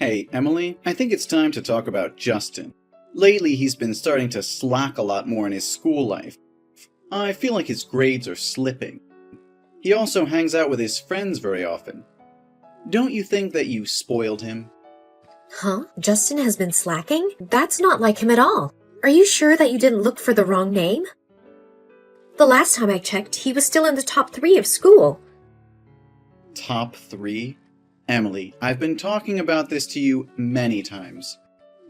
Hey, Emily, I think it's time to talk about Justin. Lately, he's been starting to slack a lot more in his school life. I feel like his grades are slipping. He also hangs out with his friends very often. Don't you think that you spoiled him? Huh? Justin has been slacking? That's not like him at all. Are you sure that you didn't look for the wrong name? The last time I checked, he was still in the top 3 of school. Top 3? Emily, I've been talking about this to you many times.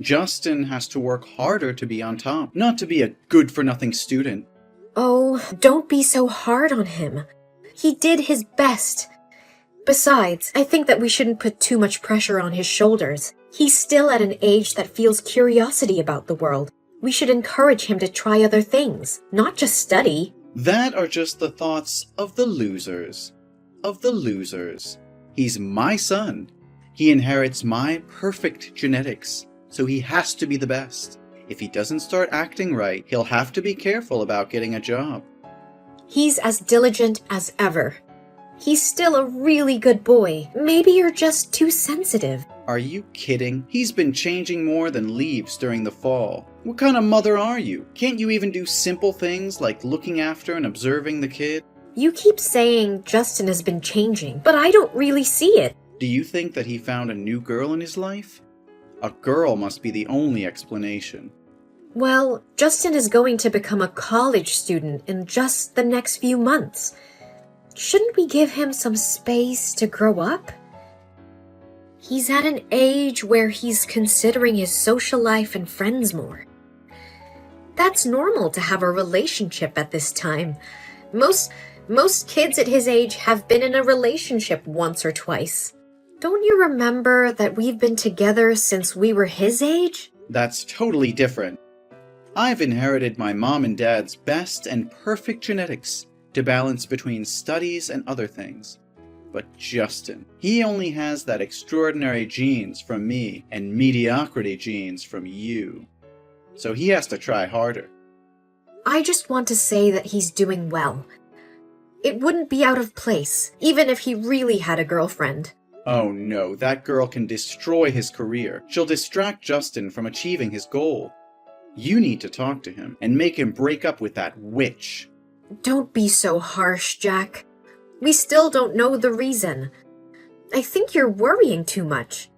Justin has to work harder to be on top, not to be a good-for-nothing student. Oh, don't be so hard on him. He did his best. Besides, I think that we shouldn't put too much pressure on his shoulders. He's still at an age that feels curiosity about the world. We should encourage him to try other things, not just study. That are just the thoughts of the losers. He's my son. He inherits my perfect genetics, so he has to be the best. If he doesn't start acting right, he'll have to be careful about getting a job. He's as diligent as ever. He's still a really good boy. Maybe you're just too sensitive. Are you kidding? He's been changing more than leaves during the fall. What kind of mother are you? Can't you even do simple things like looking after and observing the kid? You keep saying Justin has been changing, but I don't really see it. Do you think that he found a new girl in his life? A girl must be the only explanation. Well, Justin is going to become a college student in just the next few months. Shouldn't we give him some space to grow up? He's at an age where he's considering his social life and friends more. That's normal to have a relationship at this time. Most kids at his age have been in a relationship once or twice. Don't you remember that we've been together since we were his age? That's totally different. I've inherited my mom and dad's best and perfect genetics to balance between studies and other things. But Justin, he only has that extraordinary genes from me and mediocrity genes from you. So he has to try harder. I just want to say that he's doing well. It wouldn't be out of place, even if he really had a girlfriend. Oh no, that girl can destroy his career. She'll distract Justin from achieving his goal. You need to talk to him and make him break up with that witch. Don't be so harsh, Jack. We still don't know the reason. I think you're worrying too much.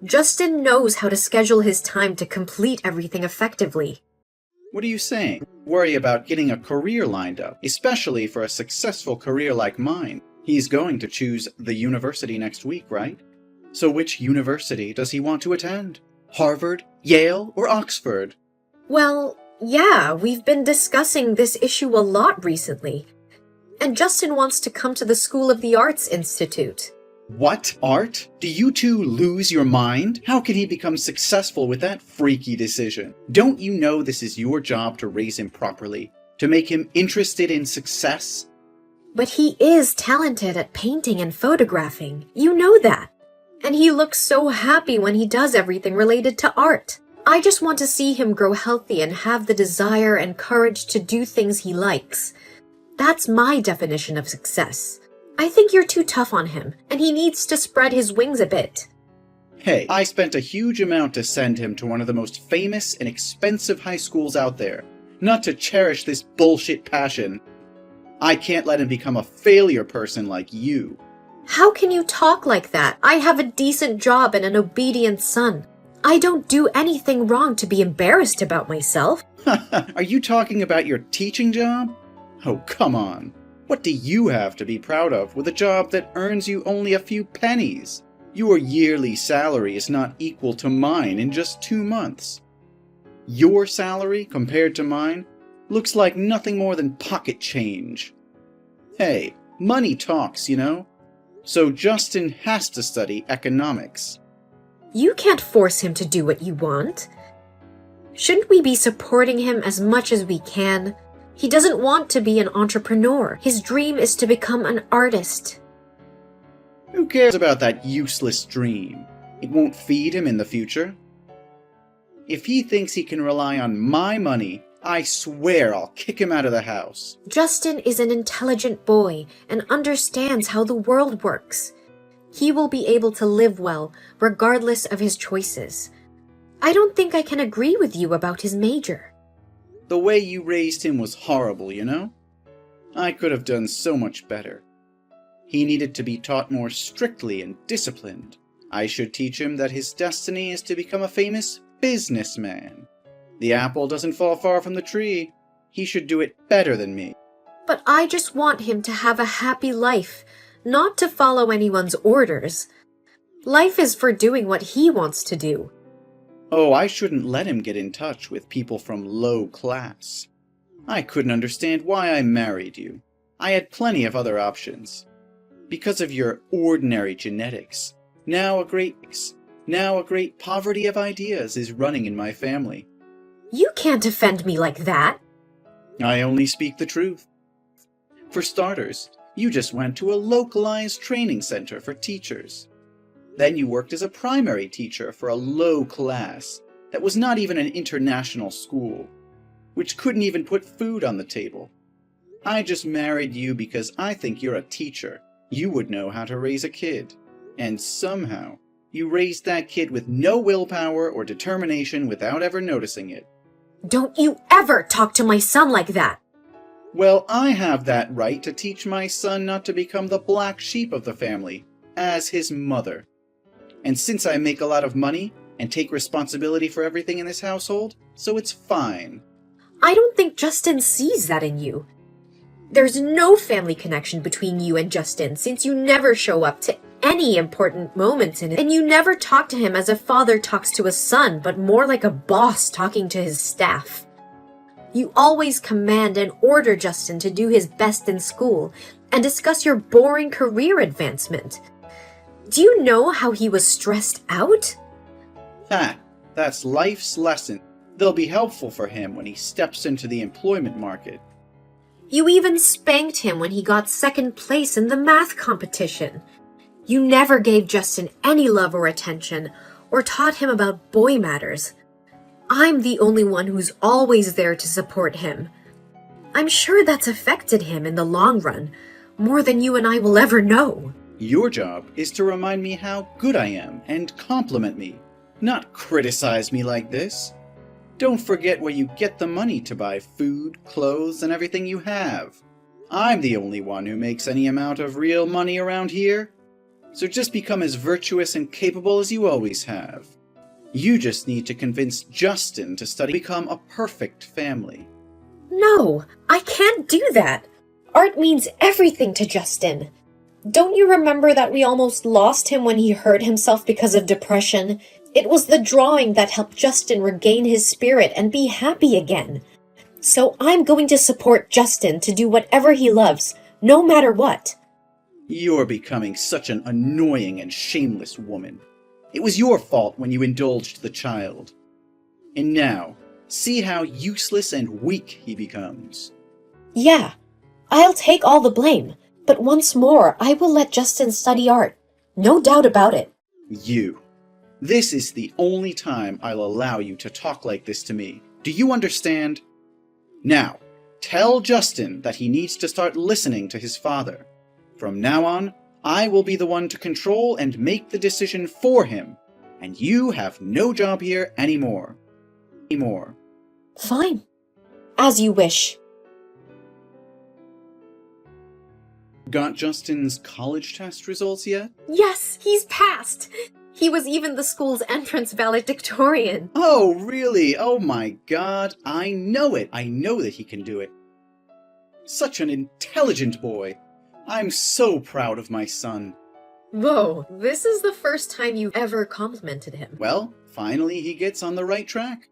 Justin knows how to schedule his time to complete everything effectively. What are you saying? Worry about getting a career lined up, especially for a successful career like mine. He's going to choose the university next week, right? So which university does he want to attend? Harvard, Yale, or Oxford? Well, yeah, we've been discussing this issue a lot recently. And Justin wants to come to the School of the Arts Institute. What? Art? Do you two lose your mind? How can he become successful with that freaky decision? Don't you know this is your job to raise him properly? To make him interested in success? But he is talented at painting and photographing. You know that. And he looks so happy when he does everything related to art. I just want to see him grow healthy and have the desire and courage to do things he likes. That's my definition of success. I think you're too tough on him, and he needs to spread his wings a bit. Hey, I spent a huge amount to send him to one of the most famous and expensive high schools out there, not to cherish this bullshit passion. I can't let him become a failure person like you. How can you talk like that? I have a decent job and an obedient son. I don't do anything wrong to be embarrassed about myself. Are you talking about your teaching job? Oh, come on. What do you have to be proud of with a job that earns you only a few pennies? Your yearly salary is not equal to mine in just 2 months. Your salary, compared to mine, looks like nothing more than pocket change. Hey, money talks, you know? So Justin has to study economics. You can't force him to do what you want. Shouldn't we be supporting him as much as we can? He doesn't want to be an entrepreneur. His dream is to become an artist. Who cares about that useless dream? It won't feed him in the future. If he thinks he can rely on my money, I swear I'll kick him out of the house. Justin is an intelligent boy and understands how the world works. He will be able to live well, regardless of his choices. I don't think I can agree with you about his major. The way you raised him was horrible, you know? I could have done so much better. He needed to be taught more strictly and disciplined. I should teach him that his destiny is to become a famous businessman. The apple doesn't fall far from the tree. He should do it better than me. But I just want him to have a happy life, not to follow anyone's orders. Life is for doing what he wants to do. Oh, I shouldn't let him get in touch with people from low class. I couldn't understand why I married you. I had plenty of other options. Because of your ordinary genetics, now a great poverty of ideas is running in my family. You can't defend me like that. I only speak the truth. For starters, you just went to a localized training center for teachers. Then you worked as a primary teacher for a low class that was not even an international school, which couldn't even put food on the table. I just married you because I think you're a teacher. You would know how to raise a kid. And somehow, you raised that kid with no willpower or determination without ever noticing it. Don't you ever talk to my son like that! Well, I have that right to teach my son not to become the black sheep of the family, as his mother. And since I make a lot of money and take responsibility for everything in this household, so it's fine. I don't think Justin sees that in you. There's no family connection between you and Justin since you never show up to any important moments in it, and you never talk to him as a father talks to a son, but more like a boss talking to his staff. You always command and order Justin to do his best in school and discuss your boring career advancement. Do you know how he was stressed out? That's life's lesson. They'll be helpful for him when he steps into the employment market. You even spanked him when he got second place in the math competition. You never gave Justin any love or attention, or taught him about boy matters. I'm the only one who's always there to support him. I'm sure that's affected him in the long run, more than you and I will ever know. Your job is to remind me how good I am and compliment me, not criticize me like this. Don't forget where you get the money to buy food, clothes, and everything you have. I'm the only one who makes any amount of real money around here. So just become as virtuous and capable as you always have. You just need to convince Justin to study, become a perfect family. No, I can't do that. Art means everything to Justin. Don't you remember that we almost lost him when he hurt himself because of depression? It was the drawing that helped Justin regain his spirit and be happy again. So I'm going to support Justin to do whatever he loves, no matter what. You're becoming such an annoying and shameless woman. It was your fault when you indulged the child. And now, see how useless and weak he becomes. Yeah, I'll take all the blame. But once more, I will let Justin study art. No doubt about it. You. This is the only time I'll allow you to talk like this to me. Do you understand? Now, tell Justin that he needs to start listening to his father. From now on, I will be the one to control and make the decision for him, and you have no job here anymore. Fine. As you wish. Got Justin's college test results yet? Yes, he's passed. He was even the school's entrance valedictorian. Oh, really? Oh my God. I know it. I know that he can do it. Such an intelligent boy. I'm so proud of my son. Whoa, this is the first time you ever complimented him. Well, finally he gets on the right track.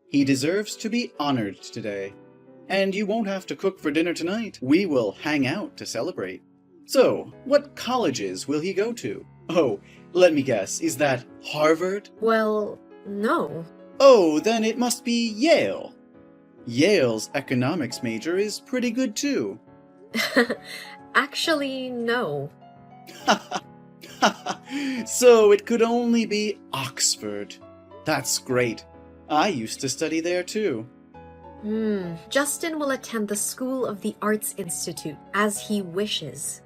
He deserves to be honored today. And you won't have to cook for dinner tonight. We will hang out to celebrate. So, what colleges will he go to? Oh, let me guess, is that Harvard? Well, no. Oh, then it must be Yale. Yale's economics major is pretty good too. Actually, no. So it could only be Oxford. That's great. I used to study there too. Justin will attend the School of the Arts Institute as he wishes.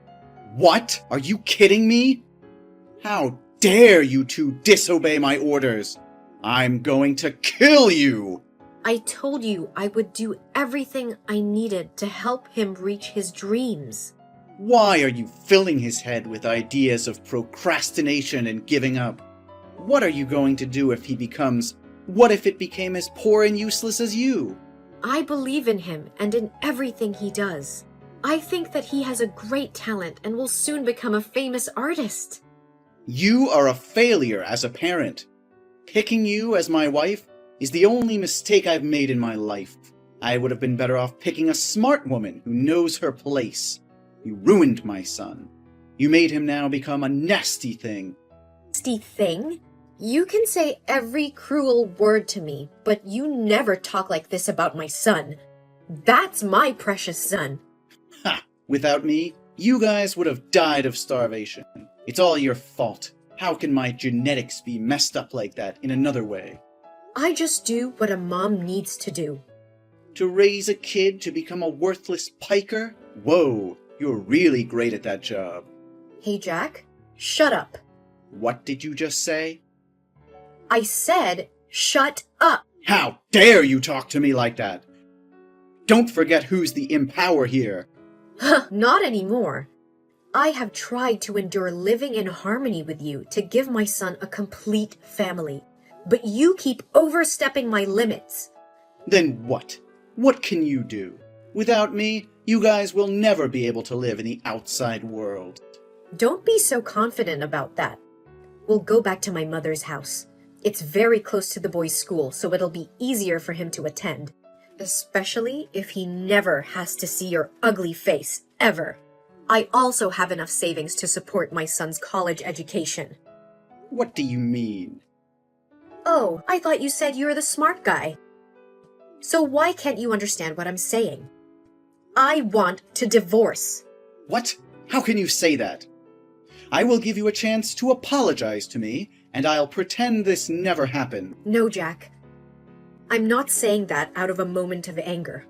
What? Are you kidding me? How dare you two disobey my orders? I'm going to kill you! I told you I would do everything I needed to help him reach his dreams. Why are you filling his head with ideas of procrastination and giving up? What are you going to do if he becomes... What if it became as poor and useless as you? I believe in him and in everything he does. I think that he has a great talent and will soon become a famous artist. You are a failure as a parent. Picking you as my wife is the only mistake I've made in my life. I would have been better off picking a smart woman who knows her place. You ruined my son. You made him now become a nasty thing. Nasty thing? You can say every cruel word to me, but you never talk like this about my son. That's my precious son. Ha! Without me, you guys would have died of starvation. It's all your fault. How can my genetics be messed up like that in another way? I just do what a mom needs to do. To raise a kid to become a worthless piker? Whoa, you're really great at that job. Hey, Jack, shut up. What did you just say? I said, shut up. How dare you talk to me like that? Don't forget who's the empower here. Not anymore. I have tried to endure living in harmony with you to give my son a complete family. But you keep overstepping my limits. Then what? What can you do? Without me, you guys will never be able to live in the outside world. Don't be so confident about that. We'll go back to my mother's house. It's very close to the boys' school, so it'll be easier for him to attend. Especially if he never has to see your ugly face, ever. I also have enough savings to support my son's college education. What do you mean? Oh, I thought you said you were the smart guy. So why can't you understand what I'm saying? I want to divorce. What? How can you say that? I will give you a chance to apologize to me, and I'll pretend this never happened. No, Jack. I'm not saying that out of a moment of anger.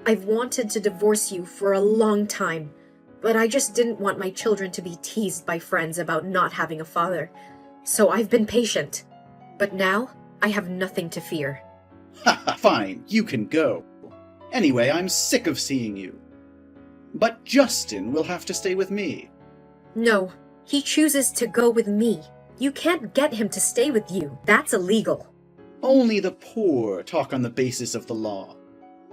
I've wanted to divorce you for a long time, but I just didn't want my children to be teased by friends about not having a father. So I've been patient. But now, I have nothing to fear. Ha ha, fine, you can go. Anyway, I'm sick of seeing you. But Justin will have to stay with me. No, he chooses to go with me. You can't get him to stay with you. That's illegal. Only the poor talk on the basis of the law.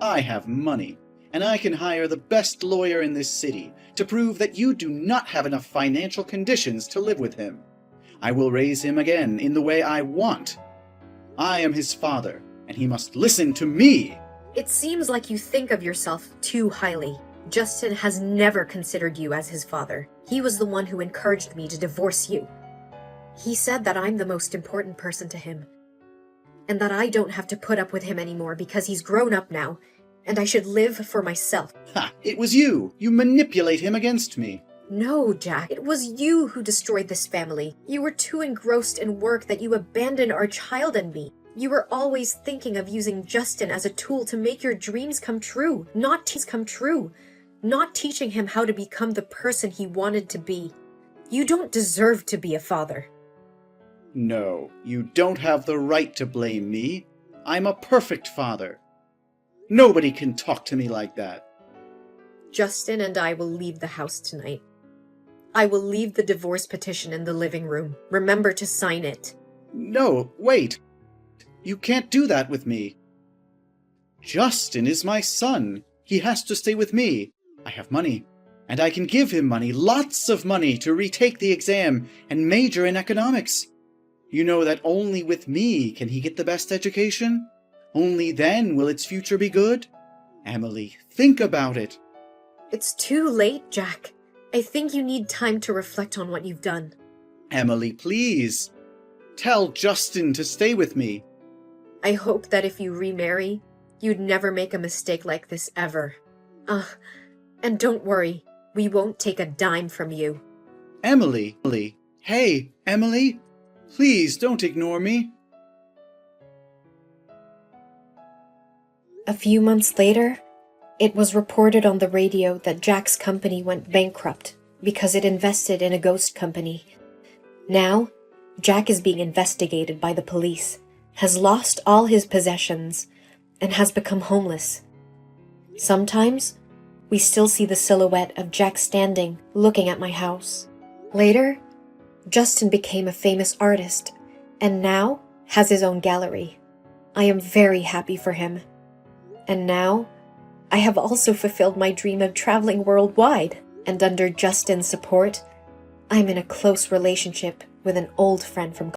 I have money, and I can hire the best lawyer in this city to prove that you do not have enough financial conditions to live with him. I will raise him again in the way I want. I am his father, and he must listen to me. It seems like you think of yourself too highly. Justin has never considered you as his father. He was the one who encouraged me to divorce you. He said that I'm the most important person to him, and that I don't have to put up with him anymore because he's grown up now, and I should live for myself. Ha! It was you! You manipulate him against me. No, Jack, it was you who destroyed this family. You were too engrossed in work that you abandoned our child and me. You were always thinking of using Justin as a tool to make your dreams come true, not teaching him how to become the person he wanted to be. You don't deserve to be a father. No, you don't have the right to blame me. I'm a perfect father. Nobody can talk to me like that. Justin and I will leave the house tonight. I will leave the divorce petition in the living room. Remember to sign it. No, wait. You can't do that with me. Justin is my son. He has to stay with me. I have money, and I can give him money, lots of money, to retake the exam and major in economics. You know that only with me can he get the best education. Only then will its future be good. Emily, think about it. It's too late, Jack. I think you need time to reflect on what you've done. Emily, please. Tell Justin to stay with me. I hope that if you remarry, you'd never make a mistake like this ever. And don't worry, we won't take a dime from you. Emily. Hey, Emily. Please don't ignore me. A few months later, it was reported on the radio that Jack's company went bankrupt because it invested in a ghost company. Now, Jack is being investigated by the police, has lost all his possessions, and has become homeless. Sometimes, we still see the silhouette of Jack standing, looking at my house. Later, Justin became a famous artist, and now has his own gallery. I am very happy for him. And now, I have also fulfilled my dream of traveling worldwide, and under Justin's support, I'm in a close relationship with an old friend from